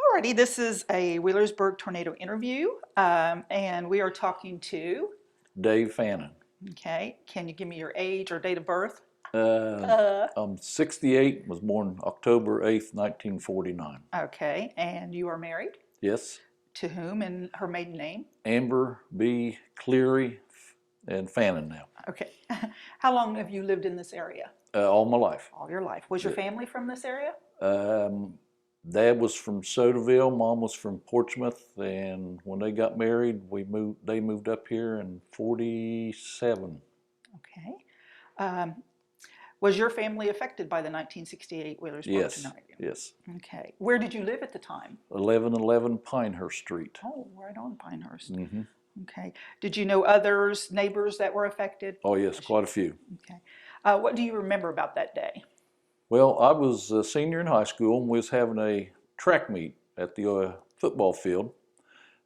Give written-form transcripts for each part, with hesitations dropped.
Alrighty, this is a Wheelersburg tornado interview, and we are talking to, Dave Fannin. okay, can you give me your age or date of birth? Uh, Uh, I'm 68, was born October 8th, 1949. okay, and you are married? Yes, To whom and her maiden name? Amber B. Cleary and Fannin now. Okay. How long have you lived in this area? All my life. All your life. Was your Yeah. family from this area? Um, Dad was from Sodaville, Mom was from Portsmouth, and when they got married, they moved up here in 47. Okay. Um, was your family affected by the 1968 Wheelersburg Yes, tornado? yes. Okay. Where did you live at the time? 1111 Pinehurst Street. Oh, right on Pinehurst. Hmm. Okay. Did you know others, neighbors that were affected? Oh, yes, quite a few. Okay. What do you remember about that day? Well, I was a senior in high school and we was having a track meet at the football field,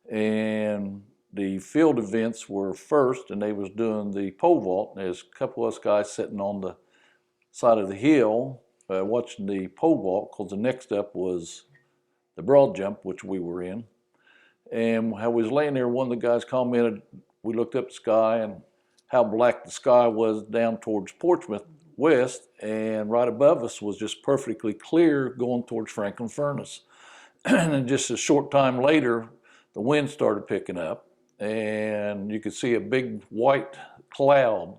and the field events were first, and they was doing the pole vault. And there's a couple of us guys sitting on the side of the hill watching the pole vault, because the next up was the broad jump, which we were in. And I was laying there, one of the guys commented, we looked up the sky and how black the sky was down towards Portsmouth west, and right above us was just perfectly clear going towards Franklin Furnace. And then just a short time later, the wind started picking up, and you could see a big white cloud,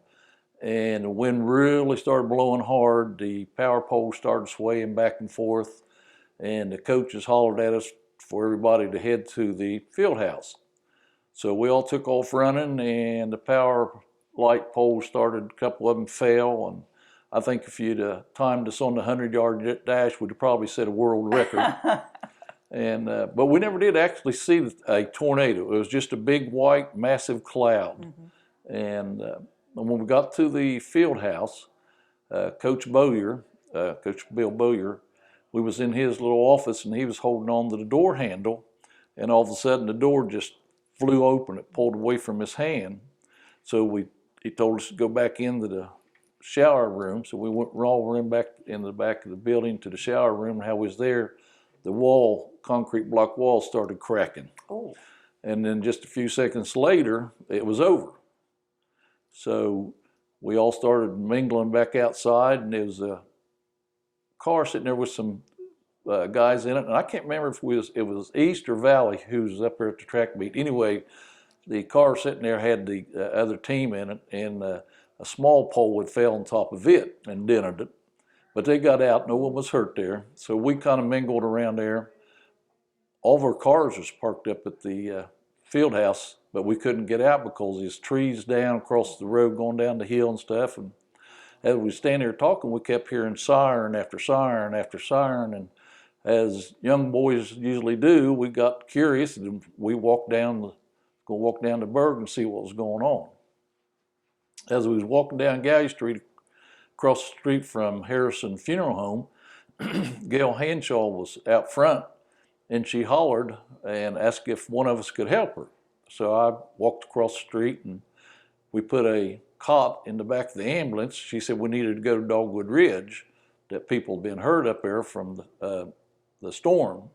and the wind really started blowing hard. The power pole started swaying back and forth, and the coaches hollered at us for everybody to head to the field house. So we all took off running, and the power light poles started, a couple of them fell, and I think if you'd timed us on the 100-yard dash, we'd have probably set a world record. And but we never did actually see a tornado. It was just a big white massive cloud. And when we got to the field house, Coach Bowyer, Coach Bill Bowyer, we was in his little office, and he was holding on to the door handle, and all of a sudden the door just flew open. It pulled away from his hand. So he told us to go back into the shower room. So we all ran back in the back of the building to the shower room. How we was there, the concrete block wall started cracking. Oh. And then just a few seconds later, it was over. So we all started mingling back outside, and there was a car sitting there with some guys in it. And I can't remember if it was East or Valley who was up there at the track meet. Anyway, the car sitting there had the other team in it, and a small pole had fell on top of it and dented it. But they got out, no one was hurt there. So we kind of mingled around there. All of our cars was parked up at the field house, but we couldn't get out because there's trees down across the road going down the hill and stuff. And as we stand there talking, we kept hearing siren after siren after siren. And as young boys usually do, we got curious, and we walked down to Berg and see what was going on. As we was walking down Galley Street, across the street from Harrison Funeral Home, Gail Hanshaw was out front, and she hollered and asked if one of us could help her. So I walked across the street, and we put a cot in the back of the ambulance. She said we needed to go to Dogwood Ridge, that people had been hurt up there from the storm.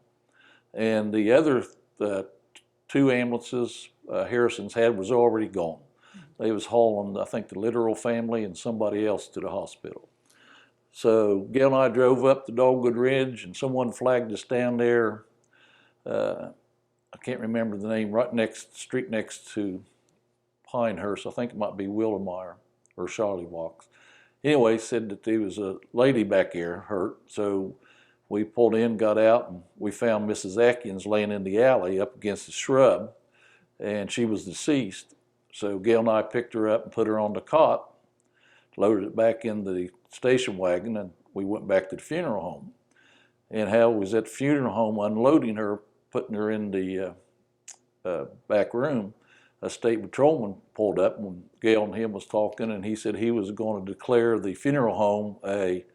And the other two ambulances Harrison's had was already gone. They was hauling, I think, the Literal family and somebody else to the hospital. So Gail and I drove up to Dogwood Ridge, and someone flagged us down there. I can't remember the name, street next to Pinehurst. I think it might be Wildermeyer or Charlie Walks. Anyway, said that there was a lady back there hurt. So we pulled in, got out, and we found Mrs. Atkins laying in the alley up against the shrub, and she was deceased. So Gail and I picked her up and put her on the cot, loaded it back in the station wagon, and we went back to the funeral home. And Hal was at the funeral home unloading her, putting her in the back room. A state patrolman pulled up when Gail and him was talking, and he said he was going to declare the funeral home a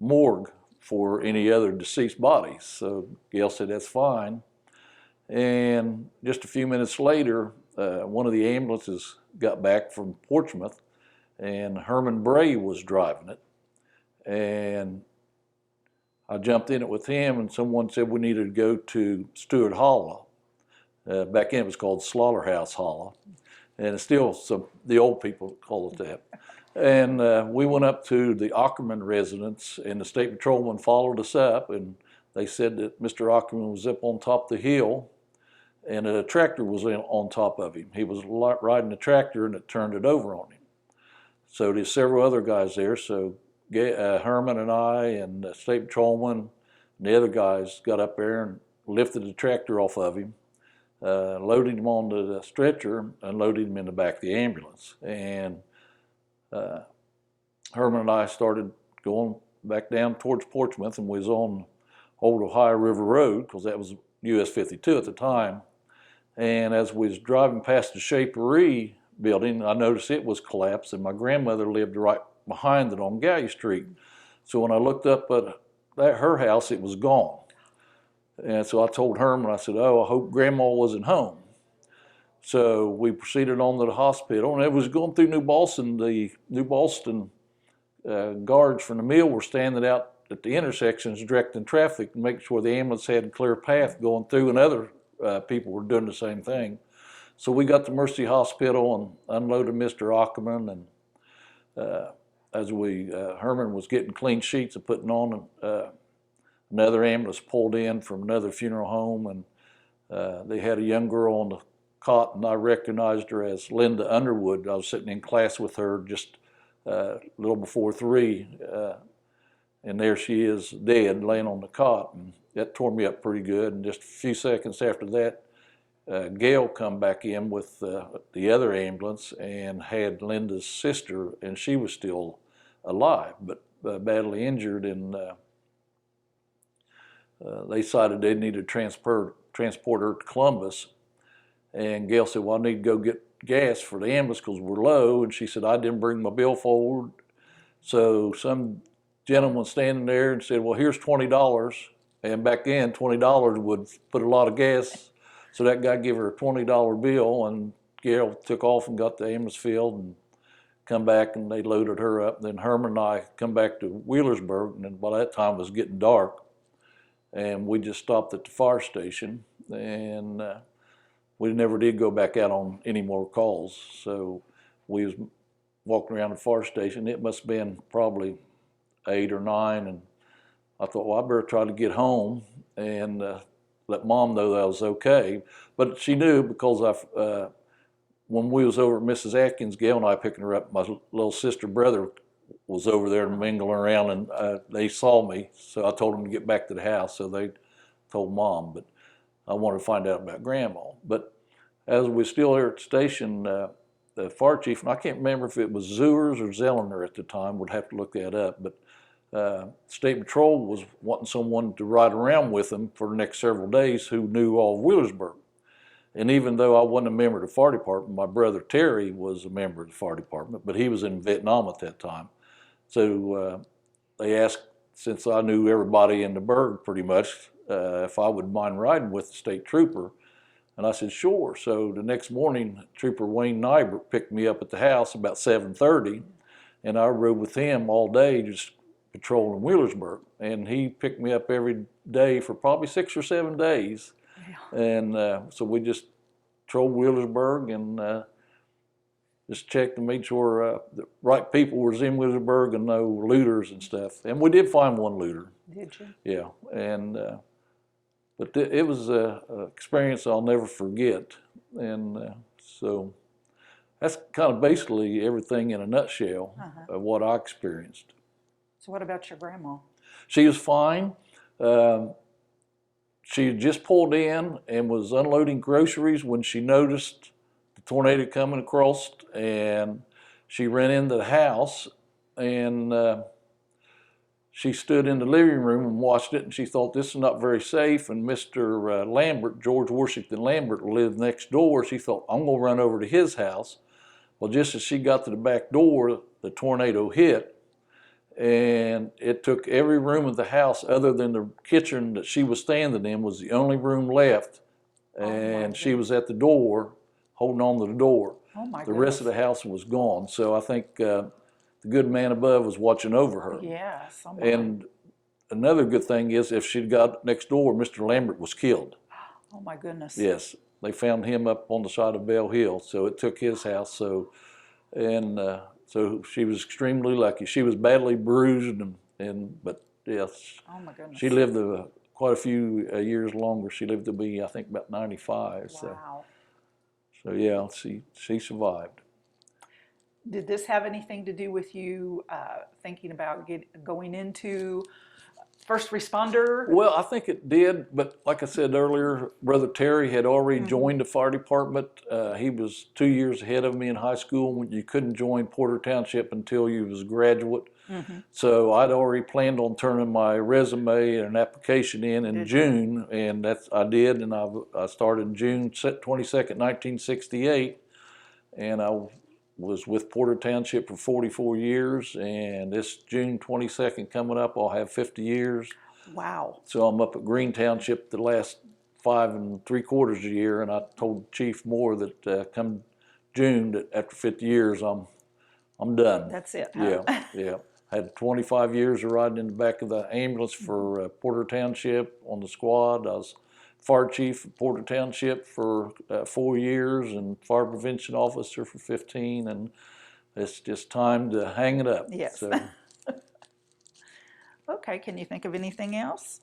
morgue for any other deceased bodies. So Gail said that's fine. And just a few minutes later, one of the ambulances got back from Portsmouth, and Herman Bray was driving it. And I jumped in it with him, and someone said we needed to go to Stewart Hollow. Back then it was called Slaughterhouse Hollow, and it's still the old people call it that. And we went up to the Ackerman residence, and the state patrolman followed us up, and they said that Mr. Ackerman was up on top of the hill, and a tractor was on top of him. He was riding the tractor, and it turned it over on him. So there's several other guys there. So Herman and I and the state patrolman and the other guys got up there and lifted the tractor off of him, loaded him onto the stretcher, and loaded him in the back of the ambulance. And Herman and I started going back down towards Portsmouth, and we was on Old Ohio River Road, because that was US 52 at the time. And as we was driving past the Shapery building, I noticed it was collapsed, and my grandmother lived right behind it on Gallia Street. So when I looked up at her house, it was gone. And so I told Herman, I said, "Oh, I hope Grandma wasn't home." So we proceeded on to the hospital, and it was going through New Boston. The New Boston guards from the mill were standing out at the intersections directing traffic and making sure the ambulance had a clear path going through, and other people were doing the same thing. So we got to Mercy Hospital and unloaded Mr. Ackerman, and as Herman was getting clean sheets and putting on, another ambulance pulled in from another funeral home, and they had a young girl on the cot, and I recognized her as Linda Underwood. I was sitting in class with her just a little before 3, and there she is dead, laying on the cot, and that tore me up pretty good. And just a few seconds after that, Gail come back in with the other ambulance and had Linda's sister, and she was still alive, but badly injured, and they decided they needed to transport her to Columbus. And Gail said, "Well, I need to go get gas for the ambulance because we're low." And she said, "I didn't bring my bill forward." So some gentleman standing there and said, "Well, here's $20. And back then, $20 would put a lot of gas. So that guy gave her a $20 bill, and Gail took off and got the ambulance filled and come back, and they loaded her up. Then Herman and I come back to Wheelersburg, and by that time it was getting dark. And we just stopped at the fire station, and we never did go back out on any more calls. So we was walking around the fire station. It must have been probably 8 or 9, and I thought, well, I better try to get home and let Mom know that I was okay. But she knew, because when we was over at Mrs. Atkins, Gail and I picking her up, my little sister brother was over there mingling around, and they saw me. So I told them to get back to the house. So they told Mom, but I wanted to find out about Grandma. But as we were still there at the station, the fire chief, and I can't remember if it was Zewers or Zellner at the time, would have to look that up, but State Patrol was wanting someone to ride around with them for the next several days who knew all of Wheelersburg. And even though I wasn't a member of the fire department, my brother Terry was a member of the fire department, but he was in Vietnam at that time. So they asked, since I knew everybody in the burg pretty much, if I would mind riding with the state trooper. And I said, sure. So the next morning, Trooper Wayne Nybert picked me up at the house about 7:30, and I rode with him all day, just patrolling Wheelersburg. And he picked me up every day for probably 6 or 7 days. Yeah. And so we just patrolled Wheelersburg and just checked and made sure the right people was in Wheelersburg and no looters and stuff. And we did find one looter. Did you? Yeah. And but it was an experience I'll never forget. And so that's kind of basically everything in a nutshell of what I experienced. So what about your grandma? She was fine. She had just pulled in and was unloading groceries when she noticed the tornado coming across, and she ran into the house, and she stood in the living room and watched it, and she thought, this is not very safe. And Mr. Lambert, George Washington Lambert, lived next door. She thought, I'm going to run over to his house. Well, just as she got to the back door, the tornado hit, and it took every room of the house other than the kitchen that she was standing in was the only room left. And she was at the door, holding on to the door. Oh my the rest of the house was gone. So I think the good man above was watching over her. Yeah, and another good thing is if she'd got next door, Mr. Lambert was killed. Oh my goodness. Yes, they found him up on the side of Bell Hill, so it took his house. So, and so she was extremely lucky. She was badly bruised, but yes, Oh my goodness. she lived quite a few years longer. She lived to be, I think, about 95. Wow. So yeah, she survived. Did this have anything to do with you thinking about going into first responder? Well, I think it did, but like I said earlier, Brother Terry had already joined the fire department. He was 2 years ahead of me in high school. When you couldn't join Porter Township until you was a graduate. So I'd already planned on turning my resume and an application in June, and I did, and I started June 22nd, 1968, and I was with Porter Township for 44 years, and this June 22nd coming up, I'll have 50 years. Wow. So I'm up at Green Township the last 5 3/4 of the year, and I told Chief Moore that come June, that after 50 years, I'm done. That's it, huh? Yeah, yeah. Had 25 years of riding in the back of the ambulance for Porter Township on the squad. I was fire chief of Porter Township for 4 years and fire prevention officer for 15, and it's just time to hang it up. Yes. So, okay, can you think of anything else?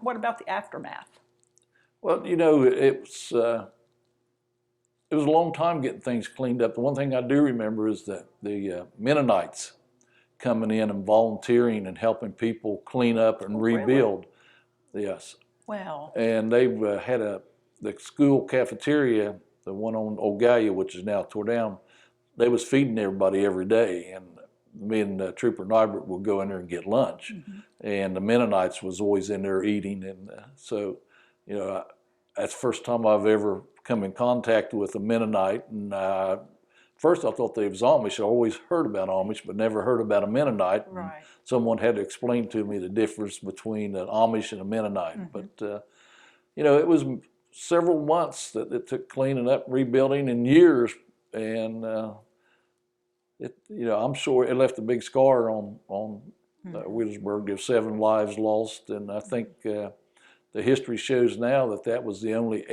What about the aftermath? well, you know, it was a long time getting things cleaned up. The one thing I do remember is that the Mennonites coming in and volunteering and helping people clean up and rebuild. Really? Yes. Wow. And they've had the school cafeteria, the one on Ogalia, which is now tore down. They was feeding everybody every day, and me and Trooper Nybert would go in there and get lunch, and the Mennonites was always in there eating, and so, you know, that's the first time I've ever come in contact with a Mennonite, and first I thought they was Amish. I always heard about Amish, but never heard about a Mennonite. Right. Someone had to explain to me the difference between an Amish and a Mennonite. But, you know, it was several months that it took cleaning up, rebuilding, and years. And, you know, I'm sure it left a big scar on Wheelersburg. There's 7 lives lost. And I think the history shows now that was the only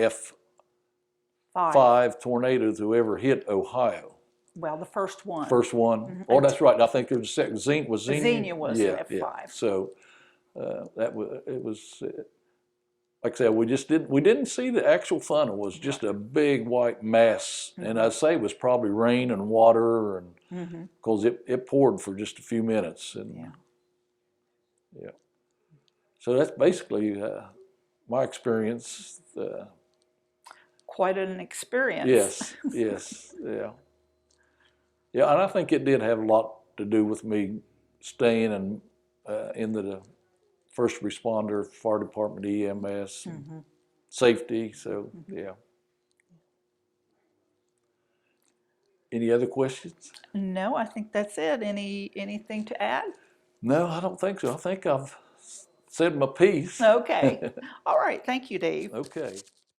F5 tornado to ever hit Ohio. Well, the first one. First one. Oh, that's right. I think there was a second. Xenia was Xenia was F5. Yeah. So it was like I said, we didn't see the actual funnel. It was just a big white mass, and I'd say it was probably rain and water, and because it poured for just a few minutes, and yeah. So that's basically my experience. Quite an experience. Yes, yes, yeah. Yeah, and I think it did have a lot to do with me staying in the first responder, fire department, EMS, safety. So, yeah. Any other questions? No, I think that's it. Anything to add? No, I don't think so. I think I've said my piece. Okay. All right. Thank you, Dave. Okay.